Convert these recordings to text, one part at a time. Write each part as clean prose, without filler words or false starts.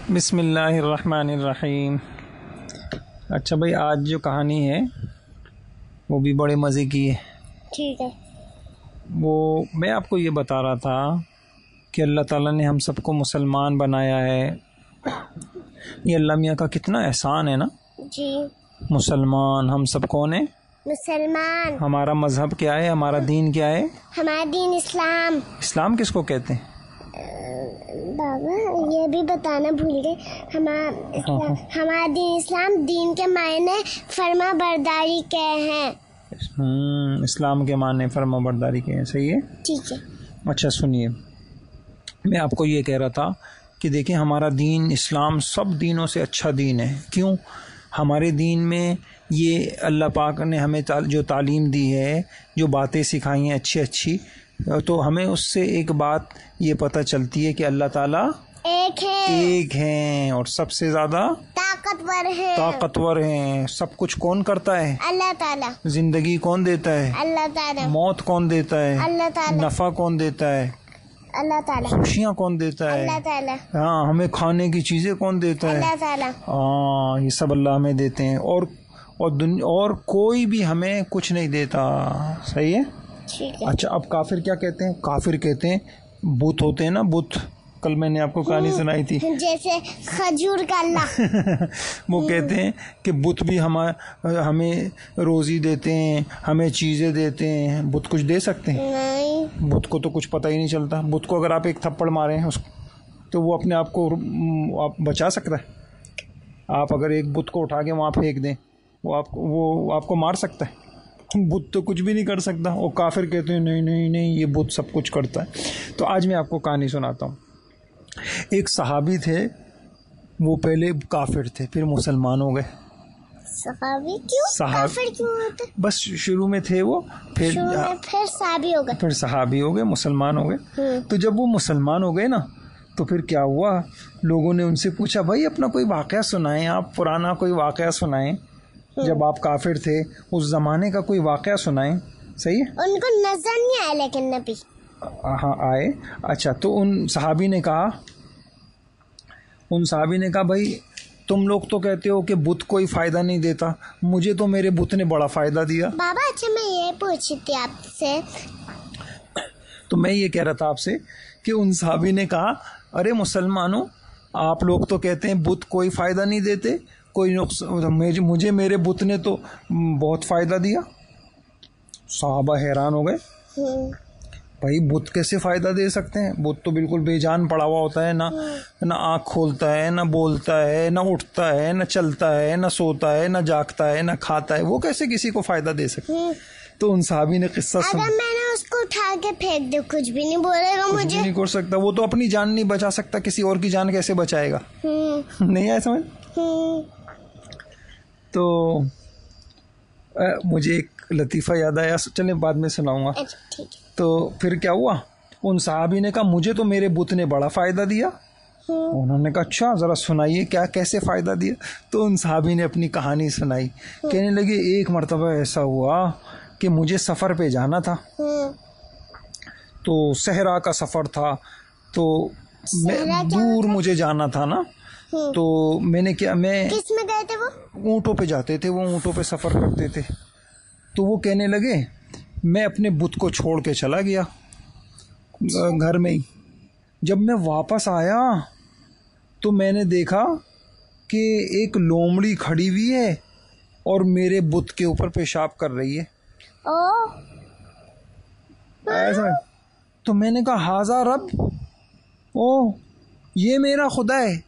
بسم اللہ الرحمن الرحیم۔ اچھا بھائی، آج جو کہانی ہے وہ بھی بڑے مزے کی ہے۔ ٹھیک ہے۔ وہ میں آپ کو یہ بتا رہا تھا کہ اللہ تعالیٰ نے ہم سب کو مسلمان بنایا ہے۔ یہ اللہ میاں کا کتنا احسان ہے نا۔ جی مسلمان ہم سب کون ہیں؟ مسلمان۔ ہمارا مذہب کیا ہے؟ ہمارا دین کیا ہے؟ ہمارا دین اسلام۔ اسلام کس کو کہتے ہیں؟ بابا یہ بھی بتانا بھول گئے۔ ہمارا دین اسلام، دین کے معنی فرما برداری کے ہیں۔ اسلام کے معنی فرما برداری کے ہیں، صحیح ہے۔ ٹھیک ہے۔ اچھا سنیے، میں آپ کو یہ کہہ رہا تھا کہ دیکھیں ہمارا دین اسلام سب دینوں سے اچھا دین ہے۔ کیوں؟ ہمارے دین میں یہ اللہ پاک نے ہمیں جو تعلیم دی ہے، جو باتیں سکھائی ہیں اچھی اچھی، تو ہمیں اس سے ایک بات یہ پتہ چلتی ہے کہ اللہ تعالیٰ ایک ہیں اور سب سے زیادہ طاقتور ہیں۔ سب کچھ کون کرتا ہے؟ اللہ تعالیٰ۔ زندگی کون دیتا ہے؟ اللہ تعالیٰ۔ موت کون دیتا ہے؟ اللہ تعالیٰ۔ نفع کون دیتا ہے؟ اللہ تعالیٰ۔ خوشیاں کون دیتا ہے؟ اللہ تعالیٰ۔ ہاں، ہمیں کھانے کی چیزیں کون دیتا ہے؟ اللہ تعالیٰ۔ ہاں، یہ سب اللہ ہمیں دیتے ہیں، اور کوئی بھی ہمیں کچھ نہیں دیتا۔ صحیح ہے۔ اچھا، اب کافر کیا کہتے ہیں؟ کافر کہتے ہیں بت ہوتے ہیں نا، بت۔ کل میں نے آپ کو کہانی سنائی تھی، جیسے کھجور کا اللہ۔ وہ کہتے ہیں کہ بت بھی ہمیں روزی دیتے ہیں، ہمیں چیزیں دیتے ہیں۔ بت کچھ دے سکتے ہیں؟ نہیں، بت کو تو کچھ پتہ ہی نہیں چلتا۔ بت کو اگر آپ ایک تھپڑ ماریں تو وہ اپنے آپ کو بچا سکتا ہے؟ آپ اگر ایک بت کو اٹھا کے وہاں پھینک دیں، وہ آپ کو مار سکتا ہے؟ بت تو کچھ بھی نہیں کر سکتا۔ وہ کافر کہتے ہیں نہیں نہیں نہیں، یہ بت سب کچھ کرتا ہے۔ تو آج میں آپ کو کہانی سناتا ہوں۔ ایک صحابی تھے، وہ پہلے کافر تھے، پھر مسلمان ہو گئے۔ صحابی کیوں؟ کافر کیوں ہوتے؟ بس شروع میں تھے وہ، پھر صحابی ہو گئے، پھر صحابی ہو گئے، مسلمان ہو گئے۔ تو جب وہ مسلمان ہو گئے نا، تو پھر کیا ہوا، لوگوں نے ان سے پوچھا بھائی اپنا کوئی واقعہ سنائیں، آپ پرانا کوئی واقعہ سنائیں، جب آپ کافر تھے اس زمانے کا کوئی واقعہ سنائیں۔ صحیح ہے۔ ان کو نظر نہیں آئے لیکن نبی۔ ہاں آئے۔ اچھا، تو ان صحابی نے کہا بھائی تم لوگ تو کہتے ہو کہ بت کوئی فائدہ نہیں دیتا، مجھے تو میرے بت نے بڑا فائدہ دیا۔ بابا اچھا میں یہ پوچھی تھی آپ سے، تو میں یہ کہہ رہا تھا آپ سے کہ ان صحابی نے کہا ارے مسلمانوں، آپ لوگ تو کہتے ہیں بت کوئی فائدہ نہیں دیتے، کوئی مجھے میرے بت نے تو بہت فائدہ دیا۔ صحابہ حیران ہو گئے، بھائی بت کیسے فائدہ دے سکتے ہیں؟ بت تو بالکل بے جان پڑا ہوا ہوتا ہے، نہ آنکھ کھولتا ہے، نہ بولتا ہے، نہ اٹھتا ہے، نہ چلتا ہے، نہ سوتا ہے، نہ جاگتا ہے، نہ کھاتا ہے، وہ کیسے کسی کو فائدہ دے سکتے؟ تو ان صحابی نے قصہ سنا۔ اگر میں نے اس کو اٹھا کے پھینک دیا کچھ بھی نہیں بولے گا، مجھے نہیں کر سکتا، وہ تو اپنی جان نہیں بچا سکتا، کسی اور کی جان کیسے بچائے گا؟ نہیں آیا سمجھ؟ تو مجھے ایک لطیفہ یاد آیا، چلیں بعد میں سناؤں گا۔ تو پھر کیا ہوا، ان صحابی نے کہا مجھے تو میرے بت نے بڑا فائدہ دیا۔ انہوں نے کہا اچھا ذرا سنائیے کیسے فائدہ دیا؟ تو ان صحابی نے اپنی کہانی سنائی، کہنے لگے ایک مرتبہ ایسا ہوا کہ مجھے سفر پہ جانا تھا، تو صحرا کا سفر تھا، تو دور مجھے جانا تھا نا، تو میں نے کیا، میں کس میں گئے تھے؟ وہ اونٹوں پہ جاتے تھے، وہ اونٹوں پہ سفر کرتے تھے۔ تو وہ کہنے لگے میں اپنے بت کو چھوڑ کے چلا گیا گھر میں ہی۔ جب میں واپس آیا تو میں نے دیکھا کہ ایک لومڑی کھڑی ہوئی ہے اور میرے بت کے اوپر پیشاب کر رہی ہے۔ ایسا تو میں نے کہا ہاذا رب، یہ میرا خدا ہے،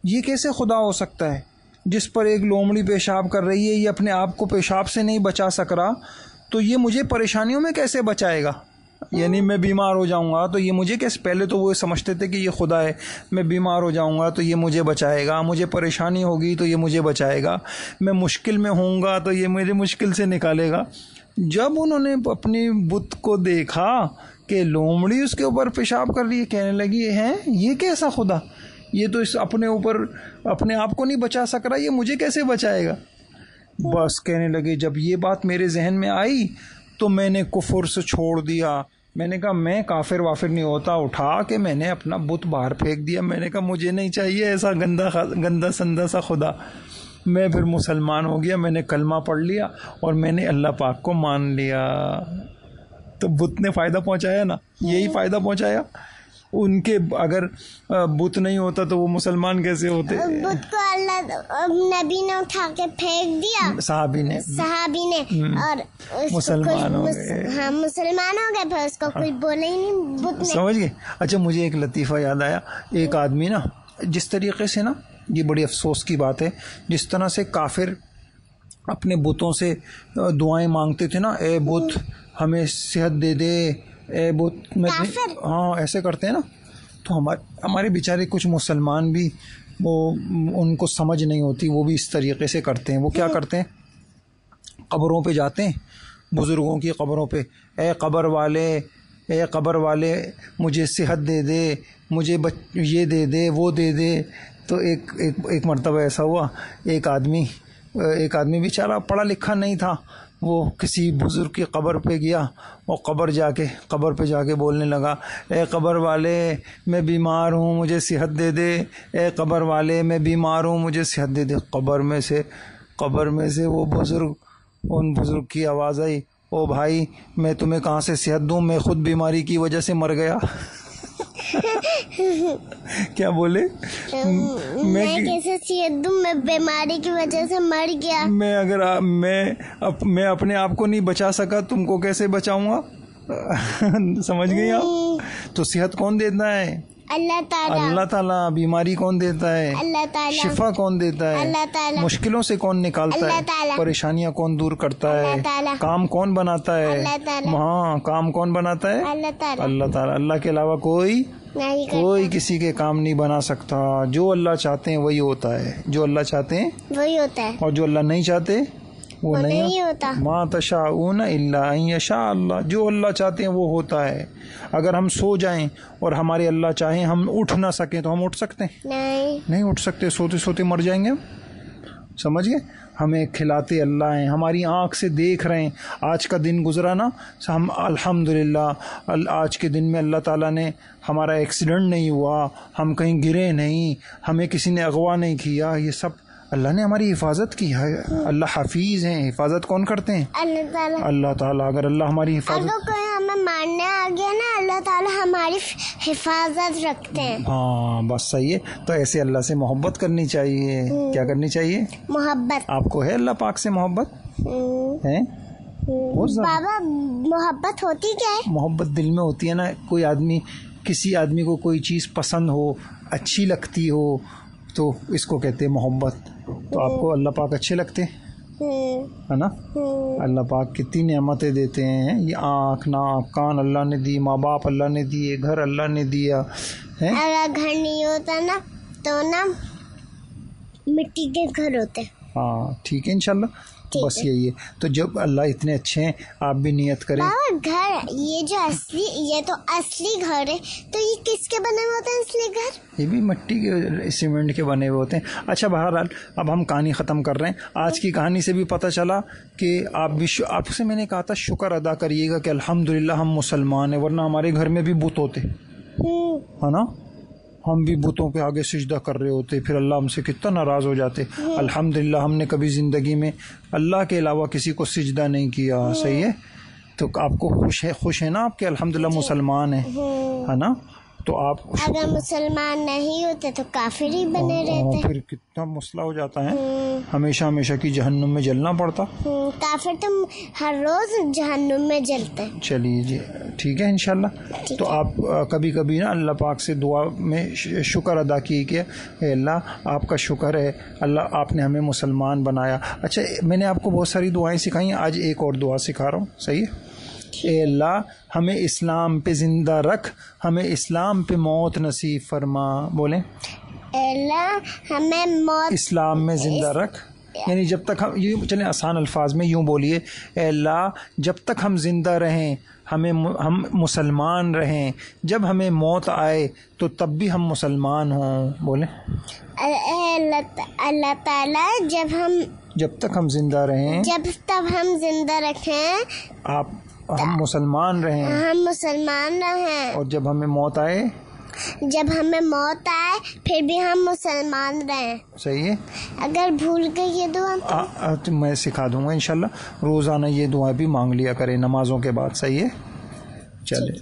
یہ کیسے خدا ہو سکتا ہے جس پر ایک لومڑی پیشاب کر رہی ہے؟ یہ اپنے آپ کو پیشاب سے نہیں بچا سک رہا، تو یہ مجھے پریشانیوں میں کیسے بچائے گا؟ یعنی میں بیمار ہو جاؤں گا تو یہ مجھے کیسے، پہلے تو وہ سمجھتے تھے کہ یہ خدا ہے، میں بیمار ہو جاؤں گا تو یہ مجھے بچائے گا، مجھے پریشانی ہوگی تو یہ مجھے بچائے گا، میں مشکل میں ہوں گا تو یہ میرے مشکل سے نکالے گا۔ جب انہوں نے اپنی بت کو دیکھا کہ لومڑی اس کے اوپر پیشاب کر رہی ہے، کہنے لگی ہے یہ کیسا خدا، یہ تو اپنے آپ کو نہیں بچا سک رہا، یہ مجھے کیسے بچائے گا؟ بس کہنے لگے جب یہ بات میرے ذہن میں آئی تو میں نے کفر سے چھوڑ دیا، میں نے کہا میں کافر وافر نہیں ہوتا، اٹھا کے میں نے اپنا بت باہر پھینک دیا. میں نے کہا مجھے نہیں چاہیے ایسا گندا سندا سا خدا. میں پھر مسلمان ہو گیا، میں نے کلمہ پڑھ لیا اور میں نے اللہ پاک کو مان لیا. تو بت نے فائدہ پہنچایا نا، یہی فائدہ پہنچایا. ان کے اگر بت نہیں ہوتا تو وہ مسلمان کیسے ہوتے؟ بت کو اللہ نبی نے اٹھا کے پھینک دیا، صحابی نے اور مسلمان ہو گئے. ہاں مسلمان ہو گئے، پھر اس کو کوئی بولے ہی نہیں بت نے. سمجھ گئے؟ اچھا مجھے ایک لطیفہ یاد آیا. ایک آدمی نا جس طریقے سے نا، یہ بڑی افسوس کی بات ہے، جس طرح سے کافر اپنے بتوں سے دعائیں مانگتے تھے نا، اے بت ہمیں صحت دے دے، اے بت میں، ہاں ایسے کرتے ہیں نا. تو ہمارے بیچارے کچھ مسلمان بھی وہ ان کو سمجھ نہیں ہوتی، وہ بھی اس طریقے سے کرتے ہیں. وہ کیا کرتے ہیں؟ قبروں پہ جاتے ہیں، بزرگوں کی قبروں پہ، اے قبر والے مجھے صحت دے دے، مجھے یہ دے دے وہ دے دے. تو ایک مرتبہ ایسا ہوا، ایک آدمی بیچارہ پڑھا لکھا نہیں تھا، وہ کسی بزرگ کی قبر پہ گیا اور قبر پہ جا کے بولنے لگا، اے قبر والے میں بیمار ہوں مجھے صحت دے دے، اے قبر والے میں بیمار ہوں مجھے صحت دے دے. قبر میں سے وہ ان بزرگ کی آواز آئی، او بھائی میں تمہیں کہاں سے صحت دوں، میں خود بیماری کی وجہ سے مر گیا. کیا بولے؟ میں کیسے صحت دوں، میں بیماری کی وجہ سے مر گیا. میں اپنے آپ کو نہیں بچا سکا، تم کو کیسے بچاؤں گا؟ سمجھ گئی آپ؟ تو صحت کون دیتا ہے؟ اللہ تعالیٰ. بیماری کون دیتا ہے؟ اللہ تعالیٰ. شفا کون دیتا ہے؟ اللہ تعالیٰ. مشکلوں سے کون نکالتا ہے؟ پریشانیاں کون دور کرتا ہے؟ کام کون بناتا ہے؟ ہاں کام کون بناتا ہے؟ اللہ تعالیٰ. اللہ کے علاوہ کوئی کسی کے کام نہیں بنا سکتا. جو اللہ چاہتے ہیں وہی ہوتا ہے، جو اللہ چاہتے ہیں وہی ہوتا ہے، اور جو اللہ نہیں چاہتے وہ نہیں ہوتا. ما تشاءون الا ان یشاء اللہ. جو اللہ چاہتے ہیں وہ ہوتا ہے. اگر ہم سو جائیں اور ہمارے اللہ چاہیں ہم اٹھ نہ سکیں تو ہم اٹھ سکتے ہیں؟ نہیں اٹھ سکتے. سوتے سوتے مر جائیں گے ہم. سمجھ گئے؟ ہمیں کھلاتے اللہ ہیں، ہماری آنکھ سے دیکھ رہے ہیں. آج کا دن گزرا نا، ہم الحمدللہ آج کے دن میں اللہ تعالیٰ نے ہمارا ایکسیڈنٹ نہیں ہوا، ہم کہیں گرے نہیں، ہمیں کسی نے اغوا نہیں کیا. یہ سب اللہ نے ہماری حفاظت کی ہے. اللہ حفیظ ہیں. حفاظت کون کرتے ہیں؟ اللہ تعالیٰ. اگر اللہ ہماری حفاظت، اگر کوئی ہمیں مارنے آ گیا نا، اللہ تعالیٰ ہماری حفاظت رکھتے ہیں. ہاں بس صحیح ہے. تو ایسے اللہ سے محبت کرنی چاہیے. کیا کرنی چاہیے؟ محبت. آپ کو ہے اللہ پاک سے محبت ہے؟ بابا محبت ہوتی کیا ہے؟ محبت دل میں ہوتی ہے نا. کوئی آدمی، کسی آدمی کو کوئی چیز پسند ہو، اچھی لگتی ہو، تو اس کو کہتے ہیں محبت. تو آپ کو اللہ پاک اچھے لگتے ہے نا؟ اللہ پاک کتنی نعمتیں دیتے ہیں. یہ آنکھ، ناک، کان اللہ نے دی، ماں باپ اللہ نے دیے، گھر اللہ نے دیا ہے. اگر گھر نہیں ہوتا نا تو نا مٹی کے گھر ہوتے. ہاں ٹھیک ہے انشاءاللہ. بس یہی ہے. تو جب اللہ اتنے اچھے ہیں آپ بھی نیت کریں. گھر یہ جو یہ تو اصلی گھر ہے، تو یہ کس کے بنے ہوئے ہوتے ہیں اصلی گھر؟ یہ بھی مٹی کے، سیمنٹ کے بنے ہوئے ہوتے ہیں. اچھا بہرحال اب ہم کہانی ختم کر رہے ہیں. آج کی کہانی سے بھی پتہ چلا کہ آپ سے میں نے کہا تھا شکر ادا کریے گا کہ الحمدللہ ہم مسلمان ہیں، ورنہ ہمارے گھر میں بھی بت ہوتے ہے نا. ہم بھی بتوں کے آگے سجدہ کر رہے ہوتے، پھر اللہ ہم سے کتنا ناراض ہو جاتے. الحمدللہ ہم نے کبھی زندگی میں اللہ کے علاوہ کسی کو سجدہ نہیں کیا. صحیح ہے. تو آپ کو خوش ہے نا آپ کے الحمدللہ مسلمان ہیں، ہے نا؟ تو آپ اگر مسلمان نہیں ہوتے تو کافر ہی بنے رہتے، پھر کتنا مسئلہ ہو جاتا ہے. ہمیشہ کی جہنم میں جلنا پڑتا. کافر تو ہر روز جہنم میں جلتے. چلیے جی ٹھیک ہے انشاءاللہ. تو آپ کبھی کبھی نا اللہ پاک سے دعا میں شکر ادا کیے کہ اے اللہ آپ کا شکر ہے، اللہ آپ نے ہمیں مسلمان بنایا. اچھا میں نے آپ کو بہت ساری دعائیں سکھائی ہیں، آج ایک اور دعا سکھا رہا ہوں. صحیح ہے؟ اے اللہ ہمیں اسلام پہ زندہ رکھ، ہمیں اسلام پہ موت نصیب فرما. بولیں اے اللہ ہمیں موت اسلام میں زندہ رکھ. یعنی جب تک ہم چلیں آسان الفاظ میں یوں بولیے، اے اللہ جب تک ہم زندہ رہیں، ہم مسلمان رہیں، جب ہمیں موت آئے تو تب بھی ہم مسلمان ہوں. بولیں اللہ تعالیٰ جب تک ہم زندہ رہیں، جب تک ہم زندہ رکھیں، ہم مسلمان رہیں، ہم مسلمان رہیں، اور جب ہمیں موت آئے، جب ہمیں موت آئے پھر بھی ہم مسلمان رہیں. صحیح ہے. اگر بھول گئے یہ دعا تو میں سکھا دوں گا انشاءاللہ. روزانہ یہ دعا بھی مانگ لیا کریں نمازوں کے بعد. صحیح ہے. چلے.